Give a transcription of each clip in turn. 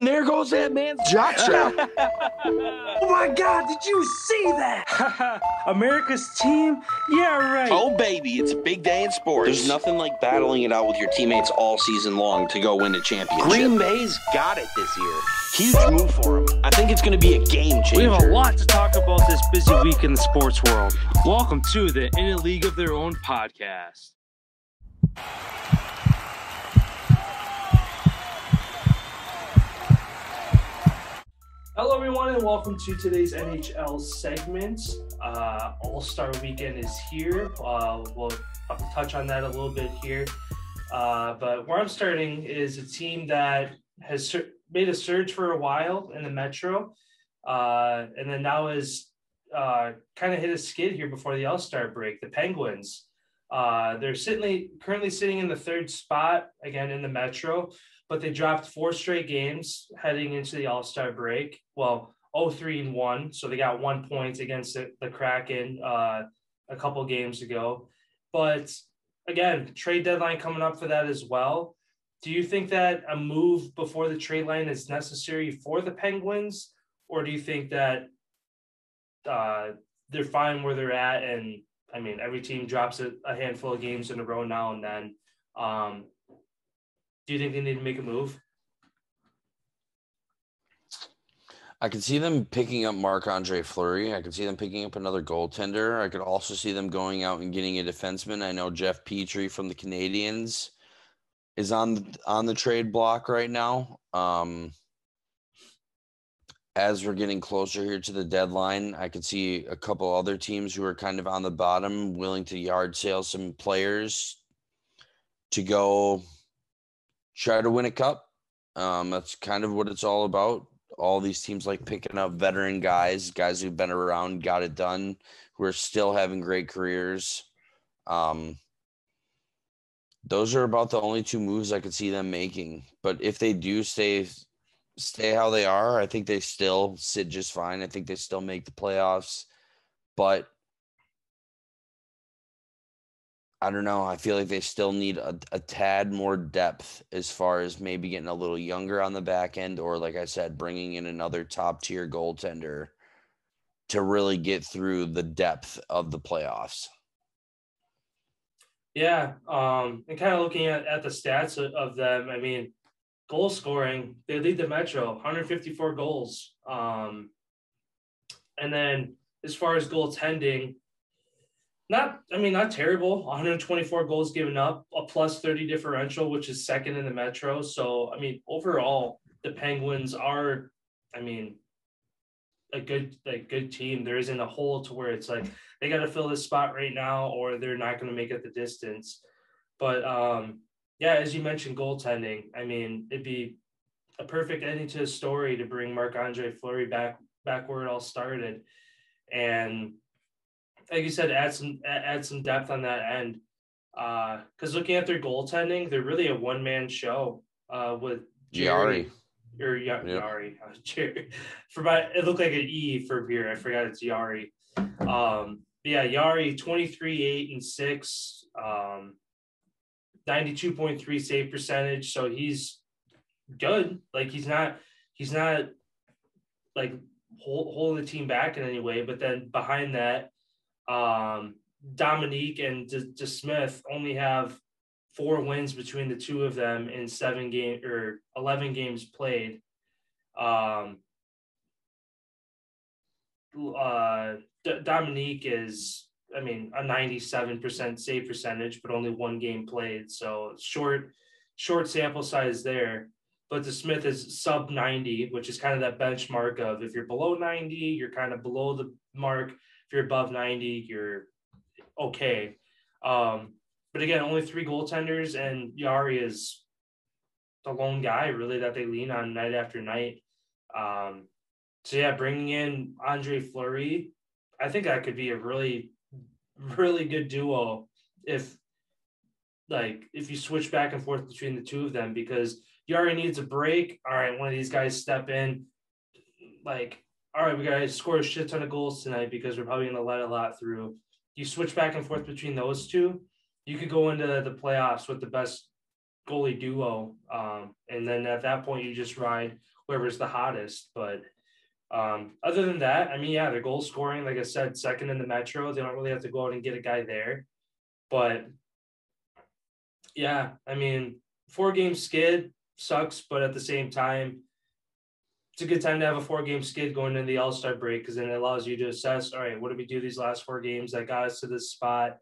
There goes that man's jockstrap. Oh my God, did you see that? America's team? Yeah, right. Oh, baby, it's a big day in sports. There's nothing like battling it out with your teammates all season long to go win a championship. Green Bay's got it this year. Huge move for them. I think it's going to be a game changer. We have a lot to talk about this busy week in the sports world. Welcome to the In a League of Their Own podcast. Hello, everyone, and welcome to today's NHL segment. All-Star Weekend is here. We'll have to touch on that a little bit here. But where I'm starting is a team that has made a surge for a while in the Metro, and then now is kind of hit a skid here before the All-Star break. The Penguins. They're currently sitting in the third spot, again, in the Metro, but they dropped 4 straight games heading into the All-Star break. Well, 0-3-1, so they got 1 point against the Kraken a couple games ago. But again, trade deadline coming up for that as well. Do you think that a move before the trade line is necessary for the Penguins, or do you think that they're fine where they're at? And I mean, every team drops a handful of games in a row now and then. Do you think they need to make a move? I could see them picking up Marc-Andre Fleury. I could see them picking up another goaltender. I could also see them going out and getting a defenseman. I know Jeff Petrie from the Canadiens is on the trade block right now. As we're getting closer here to the deadline, I could see a couple other teams who are kind of on the bottom willing to yard sale some players to go try to win a cup. That's kind of what it's all about. All these teams like picking up veteran guys who've been around, got it done, who are still having great careers. Those are about the only 2 moves I could see them making. But if they do stay how they are, I think they still sit just fine. I think they still make the playoffs. But I don't know. I feel like they still need a tad more depth as far as maybe getting a little younger on the back end, or like I said, bringing in another top tier goaltender to really get through the depth of the playoffs. Yeah. And kind of looking at the stats of them, I mean, goal scoring, they lead the Metro, 154 goals. And then as far as goaltending, not terrible. 124 goals given up, a plus 30 differential, which is second in the Metro. So, I mean, overall, the Penguins are, I mean, a good team. There isn't a hole to where it's like they got to fill this spot right now or they're not going to make it the distance. But, yeah, as you mentioned, goaltending, I mean, it'd be a perfect ending to the story to bring Marc-Andre Fleury back where it all started. And like you said, add some depth on that end. Because looking at their goaltending, they're really a one-man show with Jerry. Yari. It looked like an E for beer. I forgot it's Yari. Yeah, Yari, 23-8-6, 92.3 save percentage. So he's good. Like he's not like holding the team back in any way. But then behind that, Dominique and DeSmith only have 4 wins between the two of them in 11 games played. Dominique is, I mean, a 97% save percentage, but only 1 game played. So short sample size there. But DeSmith is sub 90, which is kind of that benchmark of if you're below 90, you're kind of below the mark. If you're above 90, you're okay. But again, only 3 goaltenders, and Yari is the lone guy really that they lean on night after night. So yeah, bringing in Andre Fleury, I think that could be a really, really good duo if you switch back and forth between the two of them, because Yari needs a break. All right, one of these guys step in, all right, we got to score a shit ton of goals tonight because we're probably going to let a lot through. You switch back and forth between those two, you could go into the playoffs with the best goalie duo. And then at that point, you just ride whoever's the hottest. But other than that, I mean, yeah, their goal scoring, like I said, second in the Metro. They don't really have to go out and get a guy there. But yeah, I mean, 4-game skid sucks, but at the same time, it's a good time to have a 4-game skid going into the All-Star break, because then it allows you to assess, all right, what did we do these last 4 games that got us to this spot?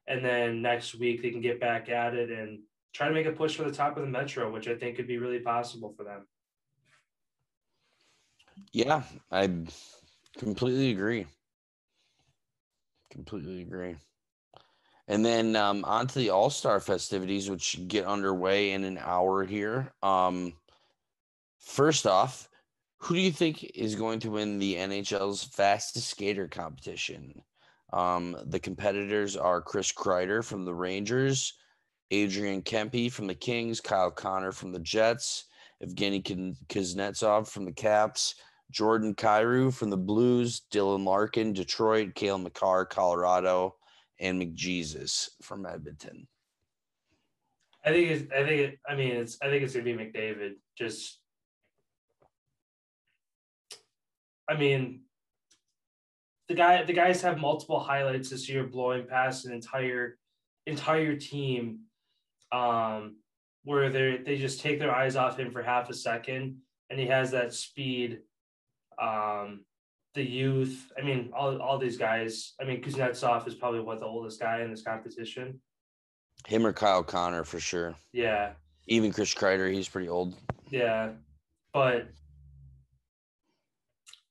And then next week they can get back at it and try to make a push for the top of the Metro, which I think could be really possible for them. Yeah, I completely agree. And then on to the All-Star festivities, which get underway in an hour here. First off, who do you think is going to win the NHL's fastest skater competition? The competitors are Chris Kreider from the Rangers, Adrian Kempe from the Kings, Kyle Connor from the Jets, Evgeny Kuznetsov from the Caps, Jordan Kyrou from the Blues, Dylan Larkin, Detroit, Cale Makar, Colorado, and McJesus from Edmonton. I think it's gonna be McDavid. The guys have multiple highlights this year, blowing past an entire team, where they just take their eyes off him for half a second, and he has that speed. The youth, I mean, all these guys. I mean, Kuznetsov is probably the oldest guy in this competition. Him or Kyle Connor for sure. Yeah. Even Chris Kreider, he's pretty old. Yeah, but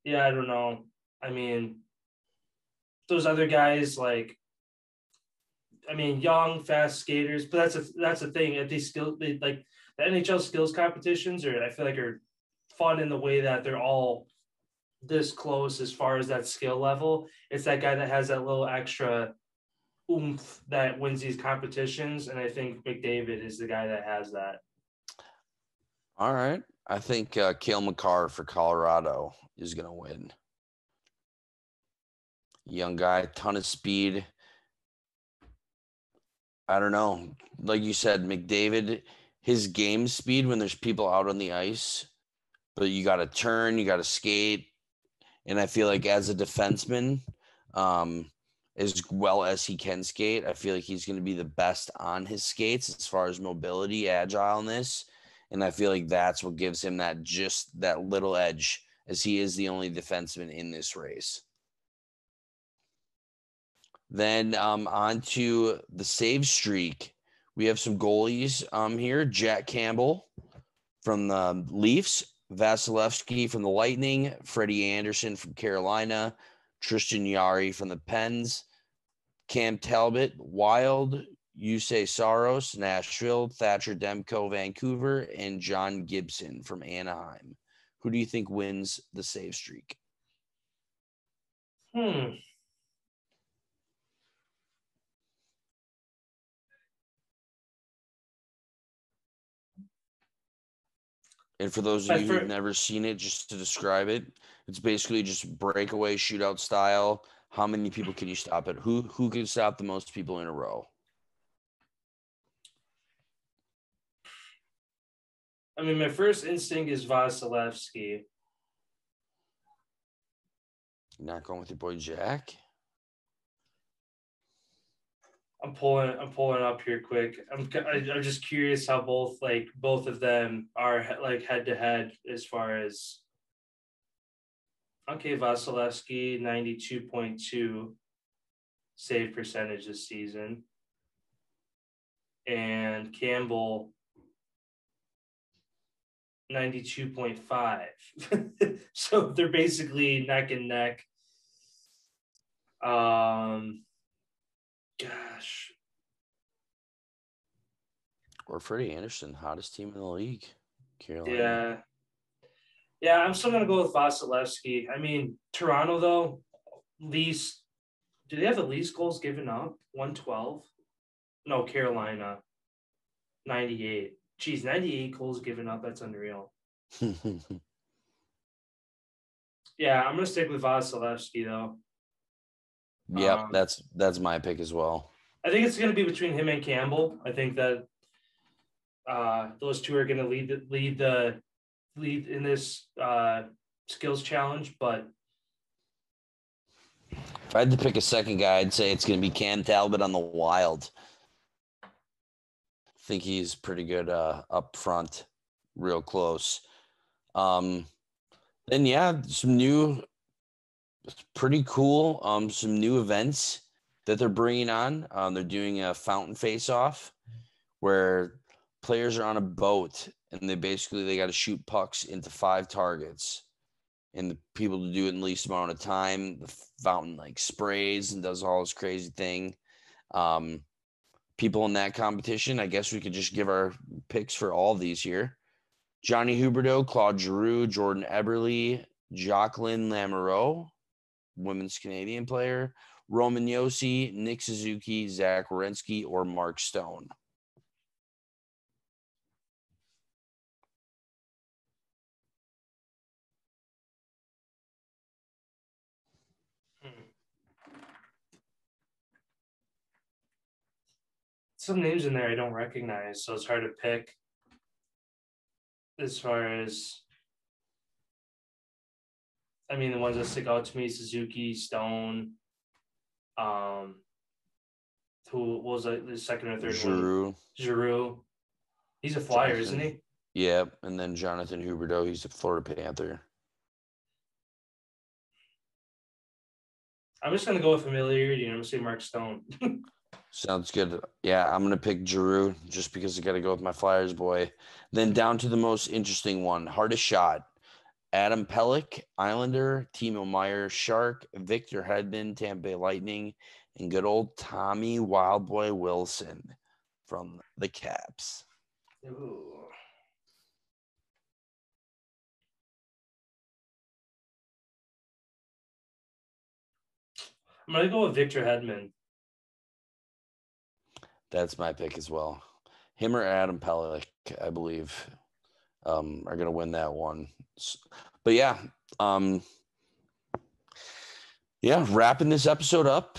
yeah, I don't know. I mean, those other guys, young, fast skaters, but that's the thing. At these the NHL skills competitions I feel like are fun in the way that they're all this close as far as that skill level. It's that guy that has that little extra oomph that wins these competitions, and I think McDavid is the guy that has that. All right. I think Cale Makar for Colorado is going to win. Young guy, ton of speed. I don't know. Like you said, McDavid, his game speed when there's people out on the ice, but you got to turn, you got to skate. And I feel like as a defenseman, as well as he can skate, I feel like he's going to be the best on his skates as far as mobility, agileness. And I feel like that's what gives him that little edge, as he is the only defenseman in this race. Then on to the save streak. We have some goalies here. Jack Campbell from the Leafs, Vasilevsky from the Lightning, Freddie Anderson from Carolina, Tristan Jarry from the Pens, Cam Talbot, Wild, Yusei Saros, Nashville, Thatcher Demko, Vancouver, and John Gibson from Anaheim. Who do you think wins the save streak? And for those of you who've never seen it, just to describe it, it's basically just breakaway shootout style. How many people can you stop it? Who can stop the most people in a row? I mean, my first instinct is Vasilevsky. You're not going with your boy Jack? I'm pulling up here quick. I'm just curious how both of them are head to head as far as. Okay, Vasilevsky 92.2 save percentage this season, and Campbell 92.5. So they're basically neck and neck. Gosh. Or Freddie Anderson, hottest team in the league. Carolina. Yeah, I'm still going to go with Vasilevsky. I mean, Toronto, though, least – do they have the least goals given up? 112? No, Carolina, 98. Geez, 98 goals given up. That's unreal. Yeah, I'm going to stick with Vasilevsky, though. Yep, that's my pick as well. I think it's going to be between him and Campbell. I think that those two are going to lead the lead in this skills challenge, but if I had to pick a second guy, I'd say it's going to be Cam Talbot on the Wild. I think he's pretty good up front, real close. Then, yeah, pretty cool, some new events that they're bringing on. They're doing a fountain face-off where players are on a boat and they got to shoot pucks into 5 targets, and the people to do it in the least amount of time. The fountain like sprays and does all this crazy thing. People in that competition, I guess we could just give our picks for all of these here. Johnny Huberdeau, Claude Giroux, Jordan Eberle, Jacqueline Lamoureux, women's Canadian player, Roman Josi, Nick Suzuki, Zach Werenski, or Mark Stone. Some names in there I don't recognize, so it's hard to pick. As far as, I mean, the ones that stick out to me: Suzuki, Stone. Who was the second or third one? Giroux. He's a Flyer, isn't he? Yeah, and then Jonathan Huberdeau, he's a Florida Panther. I'm just gonna go with familiarity, and I'm gonna say Mark Stone. Sounds good. Yeah, I'm going to pick Giroux just because I got to go with my Flyers boy. Then down to the most interesting one, hardest shot. Adam Pelech, Islander, Timo Meier, Shark, Victor Hedman, Tampa Bay Lightning, and good old Tommy Wildboy Wilson from the Caps. Ooh. I'm going to go with Victor Hedman. That's my pick as well. Him or Adam Pelech, I believe, are going to win that one. But yeah, wrapping this episode up.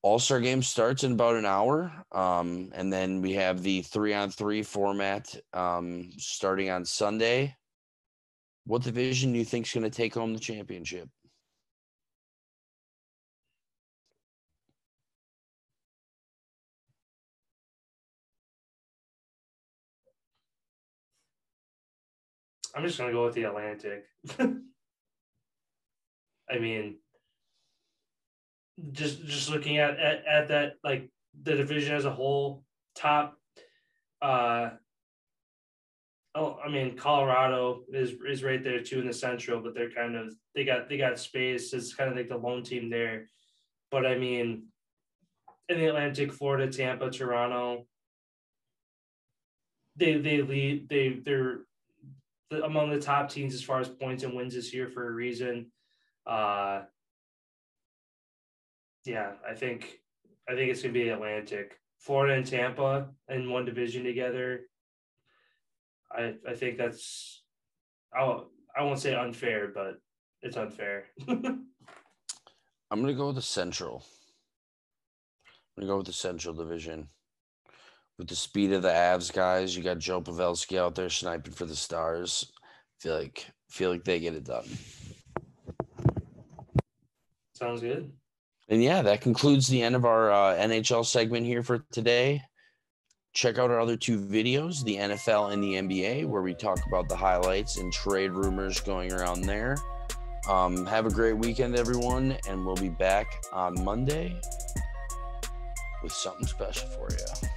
All-Star Game starts in about an hour, and then we have the 3-on-3 format starting on Sunday. What division do you think is going to take home the championship? I'm just going to go with the Atlantic. I mean, just looking at that, like the division as a whole, top. I mean, Colorado is right there too in the Central, but they're kind of they got space. It's kind of like the lone team there. But I mean, in the Atlantic, Florida, Tampa, Toronto, they lead. They're among the top teams as far as points and wins this year for a reason. Yeah, I think it's gonna be Atlantic, Florida and Tampa in one division together. I think that's I won't say unfair, but it's unfair. I'm gonna go with the Central. I'm gonna go with the Central Division. With the speed of the Avs guys, you got Joe Pavelski out there sniping for the Stars. Feel like they get it done. Sounds good. And yeah, that concludes the end of our NHL segment here for today. Check out our other 2 videos, the NFL and the NBA, where we talk about the highlights and trade rumors going around there. Have a great weekend, everyone, and we'll be back on Monday with something special for you.